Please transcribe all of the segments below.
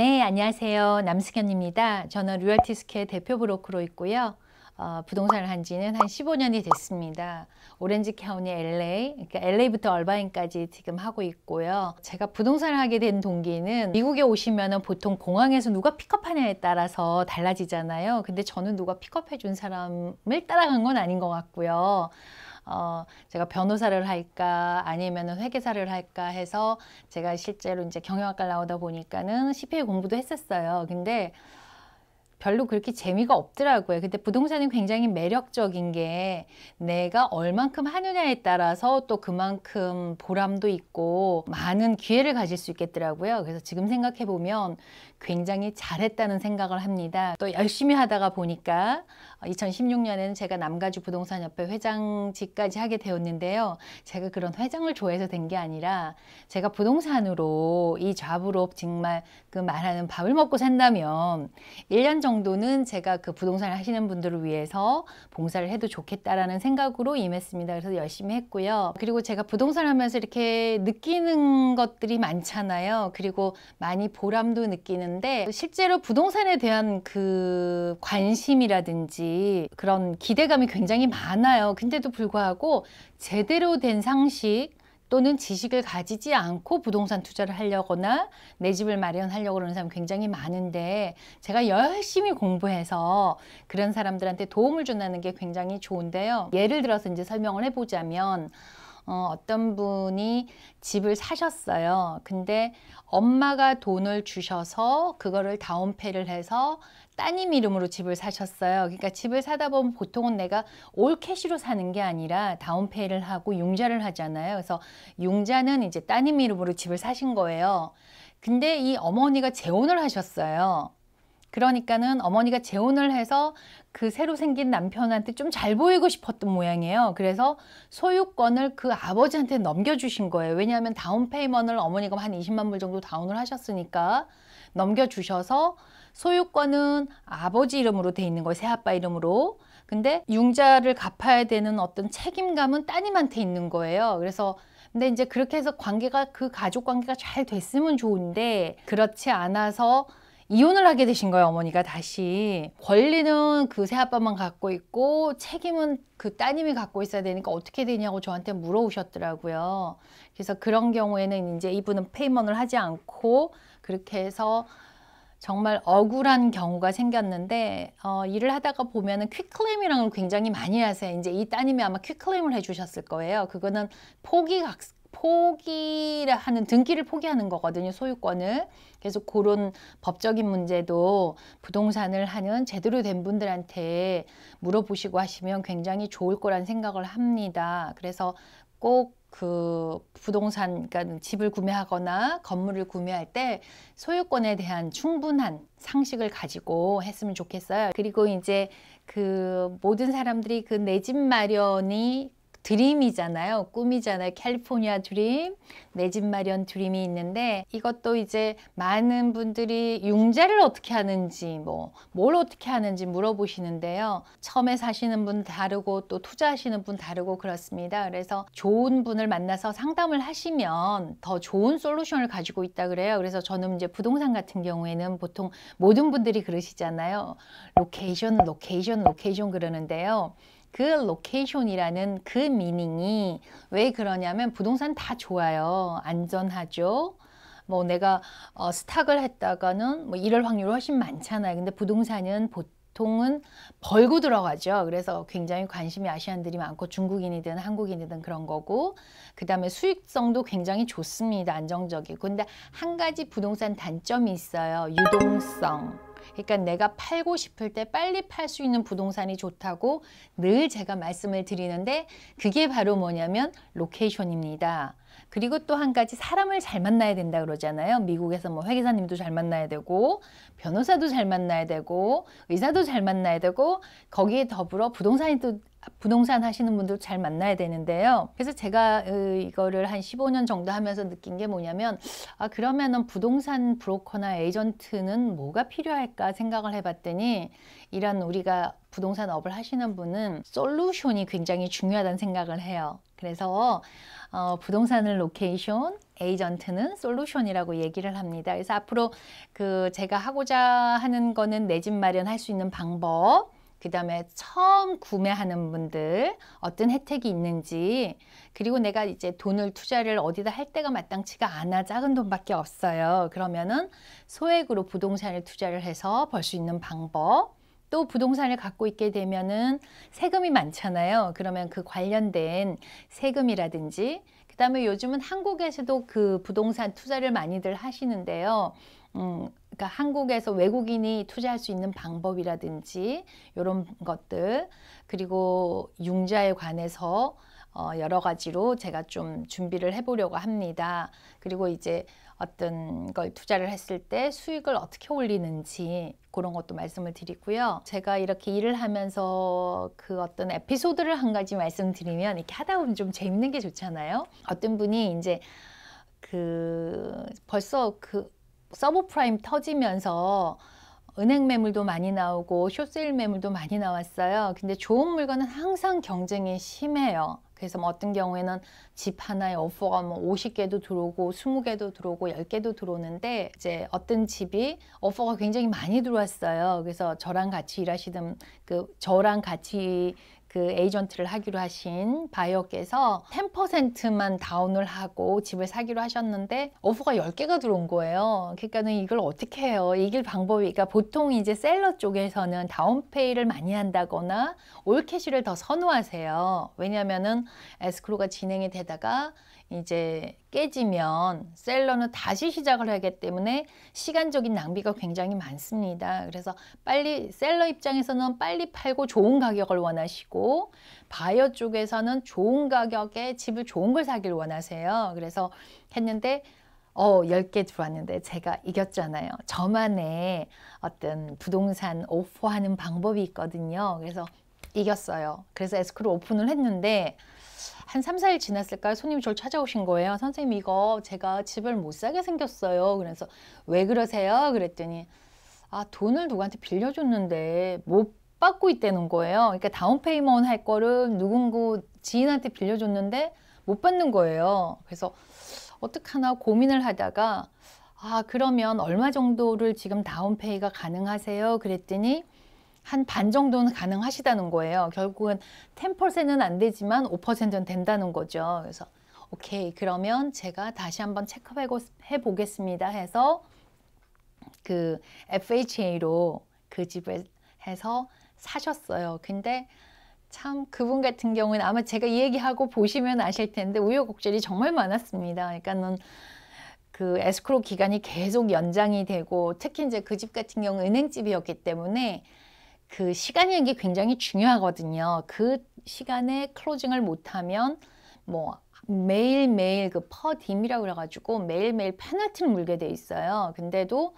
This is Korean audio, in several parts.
네, 안녕하세요. 남승현입니다. 저는 류얼티스퀘어 대표 브로커로 있고요. 부동산을 한 지는 한 15년이 됐습니다. 오렌지 카운티 LA, 그러니까 LA부터 얼바인까지 지금 하고 있고요. 제가 부동산을 하게 된 동기는 미국에 오시면은 보통 공항에서 누가 픽업하냐에 따라서 달라지잖아요. 근데 저는 누가 픽업해 준 사람을 따라간 건 아닌 것 같고요. 제가 변호사를 할까 아니면 회계사를 할까 해서 제가 실제로 이제 경영학과를 나오다 보니까는 CPA 공부도 했었어요. 근데 별로 그렇게 재미가 없더라고요. 근데 부동산이 굉장히 매력적인 게 내가 얼만큼 하느냐에 따라서 또 그만큼 보람도 있고 많은 기회를 가질 수 있겠더라고요. 그래서 지금 생각해 보면 굉장히 잘했다는 생각을 합니다. 또 열심히 하다가 보니까 2016년에는 제가 남가주 부동산협회 회장직까지 하게 되었는데요. 제가 그런 회장을 좋아해서 된 게 아니라 제가 부동산으로 이 잡으로 정말 그 말하는 밥을 먹고 산다면 1년 정도는 제가 그 부동산을 하시는 분들을 위해서 봉사를 해도 좋겠다라는 생각으로 임했습니다. 그래서 열심히 했고요. 그리고 제가 부동산 하면서 이렇게 느끼는 것들이 많잖아요. 그리고 많이 보람도 느끼는데 실제로 부동산에 대한 그 관심이라든지 그런 기대감이 굉장히 많아요. 근데도 불구하고 제대로 된 상식 또는 지식을 가지지 않고 부동산 투자를 하려거나 내 집을 마련하려고 그러는 사람이 굉장히 많은데 제가 열심히 공부해서 그런 사람들한테 도움을 준다는 게 굉장히 좋은데요. 예를 들어서 이제 설명을 해보자면 어떤 분이 집을 사셨어요. 근데 엄마가 돈을 주셔서 그거를 다운페이를 해서 따님 이름으로 집을 사셨어요. 그러니까 집을 사다 보면 보통은 내가 올 캐시로 사는 게 아니라 다운페이를 하고 융자를 하잖아요. 그래서 융자는 이제 따님 이름으로 집을 사신 거예요. 근데 이 어머니가 재혼을 하셨어요. 그러니까는 어머니가 재혼을 해서 그 새로 생긴 남편한테 좀 잘 보이고 싶었던 모양이에요. 그래서 소유권을 그 아버지한테 넘겨주신 거예요. 왜냐하면 다운페이먼을 어머니가 한 20만 불 정도 다운을 하셨으니까 넘겨주셔서 소유권은 아버지 이름으로 돼 있는 거예요. 새아빠 이름으로. 근데 융자를 갚아야 되는 어떤 책임감은 따님한테 있는 거예요. 그래서 근데 이제 그렇게 해서 관계가 그 가족 관계가 잘 됐으면 좋은데 그렇지 않아서 이혼을 하게 되신 거예요. 어머니가 다시. 권리는 그 새아빠만 갖고 있고 책임은 그 따님이 갖고 있어야 되니까 어떻게 되냐고 저한테 물어오셨더라고요. 그래서 그런 경우에는 이제 이분은 페이먼을 하지 않고 그렇게 해서 정말 억울한 경우가 생겼는데 일을 하다가 보면은 퀵클레임이라는 걸 굉장히 많이 하세요. 이제 이 따님이 아마 퀵클레임을 해주셨을 거예요. 그거는 포기라 하는 등기를 포기하는 거거든요. 소유권을. 그래서 그런 법적인 문제도 부동산을 하는 제대로 된 분들한테 물어보시고 하시면 굉장히 좋을 거란 생각을 합니다. 그래서 꼭 그 부동산, 그러니까 집을 구매하거나 건물을 구매할 때 소유권에 대한 충분한 상식을 가지고 했으면 좋겠어요. 그리고 이제 그 모든 사람들이 그 내 집 마련이 드림이잖아요. 꿈이잖아요. 캘리포니아 드림, 내 집 마련 드림이 있는데 이것도 이제 많은 분들이 융자를 어떻게 하는지 뭘 어떻게 하는지 물어보시는데요. 처음에 사시는 분 다르고 또 투자하시는 분 다르고 그렇습니다. 그래서 좋은 분을 만나서 상담을 하시면 더 좋은 솔루션을 가지고 있다 그래요. 그래서 저는 이제 부동산 같은 경우에는 보통 모든 분들이 그러시잖아요. 로케이션 그러는데요. 그 로케이션이라는 그 미닝이 왜 그러냐면 부동산 다 좋아요. 안전하죠. 내가 스탁을 했다가는 이럴 확률이 훨씬 많잖아요. 근데 부동산은 보통은 벌고 들어가죠. 그래서 굉장히 관심이 아시안들이 많고 중국인이든 한국인이든 그런 거고 그 다음에 수익성도 굉장히 좋습니다. 안정적이고. 근데 한 가지 부동산 단점이 있어요. 유동성. 그러니까 내가 팔고 싶을 때 빨리 팔 수 있는 부동산이 좋다고 늘 제가 말씀을 드리는데 그게 바로 뭐냐면 로케이션입니다. 그리고 또 한 가지 사람을 잘 만나야 된다 그러잖아요. 미국에서 회계사님도 잘 만나야 되고 변호사도 잘 만나야 되고 의사도 잘 만나야 되고 거기에 더불어 부동산 하시는 분도 잘 만나야 되는데요. 그래서 제가 이거를 한 15년 정도 하면서 느낀 게 뭐냐면 그러면은 부동산 브로커나 에이전트는 뭐가 필요할까 생각을 해봤더니 이런 우리가 부동산 업을 하시는 분은 솔루션이 굉장히 중요하다는 생각을 해요. 그래서 부동산은 로케이션, 에이전트는 솔루션이라고 얘기를 합니다. 그래서 앞으로 제가 하고자 하는 거는 내 집 마련할 수 있는 방법, 그 다음에 처음 구매하는 분들 어떤 혜택이 있는지, 그리고 내가 이제 돈을 투자를 어디다 할 때가 마땅치가 않아, 작은 돈밖에 없어요. 그러면은 소액으로 부동산을 투자를 해서 벌 수 있는 방법, 또 부동산을 갖고 있게 되면은 세금이 많잖아요. 그러면 그 관련된 세금이라든지, 그 다음에 요즘은 한국에서도 그 부동산 투자를 많이들 하시는데요. 그러니까 한국에서 외국인이 투자할 수 있는 방법이라든지 이런 것들, 그리고 융자에 관해서 여러 가지로 제가 좀 준비를 해보려고 합니다. 그리고 이제 어떤 걸 투자를 했을 때 수익을 어떻게 올리는지 그런 것도 말씀을 드리고요. 제가 이렇게 일을 하면서 그 어떤 에피소드를 한 가지 말씀드리면, 이렇게 하다 보면 좀 재밌는 게 좋잖아요. 어떤 분이 이제 벌써 서브프라임 터지면서 은행 매물도 많이 나오고 숏세일 매물도 많이 나왔어요. 근데 좋은 물건은 항상 경쟁이 심해요. 그래서 뭐 어떤 경우에는 집 하나에 오퍼가 뭐 50개도 들어오고 20개도 들어오고 10개도 들어오는데, 이제 어떤 집이 오퍼가 굉장히 많이 들어왔어요. 그래서 저랑 같이 일하시던 저랑 같이 에이전트를 하기로 하신 바이어께서 10%만 다운을 하고 집을 사기로 하셨는데 오퍼가 10개가 들어온 거예요. 그러니까는 이걸 어떻게 해요? 이길 방법이, 그러니까 보통 이제 셀러 쪽에서는 다운페이를 많이 한다거나 올캐시를 더 선호하세요. 왜냐면은 에스크로가 진행이 되다가 이제 깨지면 셀러는 다시 시작을 하기 때문에 시간적인 낭비가 굉장히 많습니다. 그래서 빨리, 셀러 입장에서는 빨리 팔고 좋은 가격을 원하시고, 바이어 쪽에서는 좋은 가격에 집을 좋은 걸 사기를 원하세요. 그래서 했는데 10개 들어왔는데 제가 이겼잖아요. 저만의 어떤 부동산 오퍼하는 방법이 있거든요. 그래서 이겼어요. 그래서 에스크로 오픈을 했는데 한 3, 4일 지났을까요? 손님이 저를 찾아오신 거예요. 선생님, 이거 제가 집을 못 사게 생겼어요. 그래서 왜 그러세요? 그랬더니 돈을 누구한테 빌려줬는데 못 받고 있다는 거예요. 그러니까 다운페이먼트 할 거를 누군가 지인한테 빌려줬는데 못 받는 거예요. 그래서 어떡하나 고민을 하다가 그러면 얼마 정도를 지금 다운페이가 가능하세요? 그랬더니 한 반 정도는 가능하시다는 거예요. 결국은 10%는 안 되지만 5%는 된다는 거죠. 그래서 오케이, 그러면 제가 다시 한번 체크해 보겠습니다 해서 FHA로 그 집을 해서 사셨어요. 근데 참 그분 같은 경우는 아마 제가 이 얘기하고 보시면 아실 텐데 우여곡절이 정말 많았습니다. 그러니까는 에스크로 기간이 계속 연장이 되고, 특히 이제 그 집 같은 경우 은행집이었기 때문에 시간이라는 게 굉장히 중요하거든요. 그 시간에 클로징을 못하면 뭐 매일매일 퍼딤이라고 그래가지고 매일매일 페널티를 물게 돼 있어요. 근데도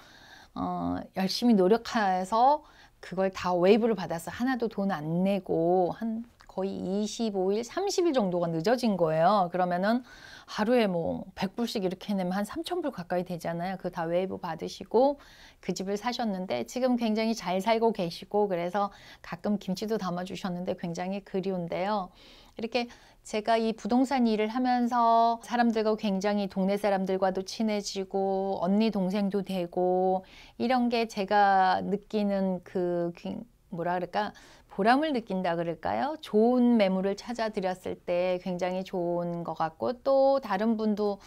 열심히 노력해서 그걸 다 웨이브를 받아서 하나도 돈 안 내고 한 거의 25일, 30일 정도가 늦어진 거예요. 그러면은 하루에 뭐 100불씩 이렇게 내면 한 3,000불 가까이 되잖아요. 그 다 웨이브 받으시고 그 집을 사셨는데 지금 굉장히 잘 살고 계시고, 그래서 가끔 김치도 담아주셨는데 굉장히 그리운데요. 이렇게 제가 이 부동산 일을 하면서 사람들과 굉장히 동네 사람들과도 친해지고 언니 동생도 되고, 이런 게 제가 느끼는 뭐라 그럴까, 보람을 느낀다 그럴까요? 좋은 매물을 찾아 드렸을 때 굉장히 좋은 것 같고, 또 다른 분도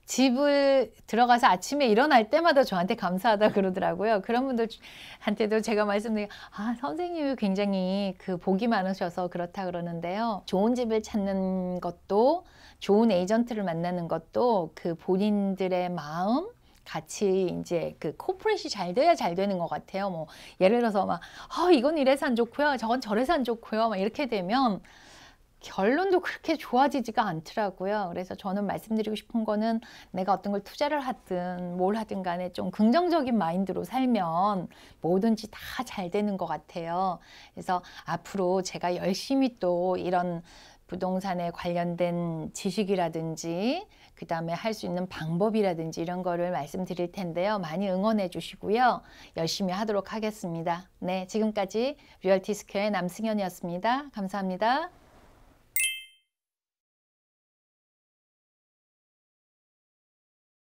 집을 들어가서 아침에 일어날 때마다 저한테 감사하다 그러더라고요. 그런 분들한테도 제가 말씀드린, 선생님이 굉장히 복이 많으셔서 그렇다 그러는데요. 좋은 집을 찾는 것도, 좋은 에이전트를 만나는 것도 본인들의 마음, 같이 이제 코퍼레이션이 잘 돼야 잘 되는 것 같아요. 뭐 예를 들어서 막 이건 이래서 안 좋고요, 저건 저래서 안 좋고요, 막 이렇게 되면 결론도 그렇게 좋아지지가 않더라고요. 그래서 저는 말씀드리고 싶은 거는, 내가 어떤 걸 투자를 하든 뭘 하든 간에 좀 긍정적인 마인드로 살면 뭐든지 다 잘 되는 것 같아요. 그래서 앞으로 제가 열심히 또 이런 부동산에 관련된 지식이라든지 그 다음에 할 수 있는 방법이라든지 이런 거를 말씀드릴 텐데요. 많이 응원해 주시고요. 열심히 하도록 하겠습니다. 네, 지금까지 리얼티 스퀘어의 남승현이었습니다. 감사합니다.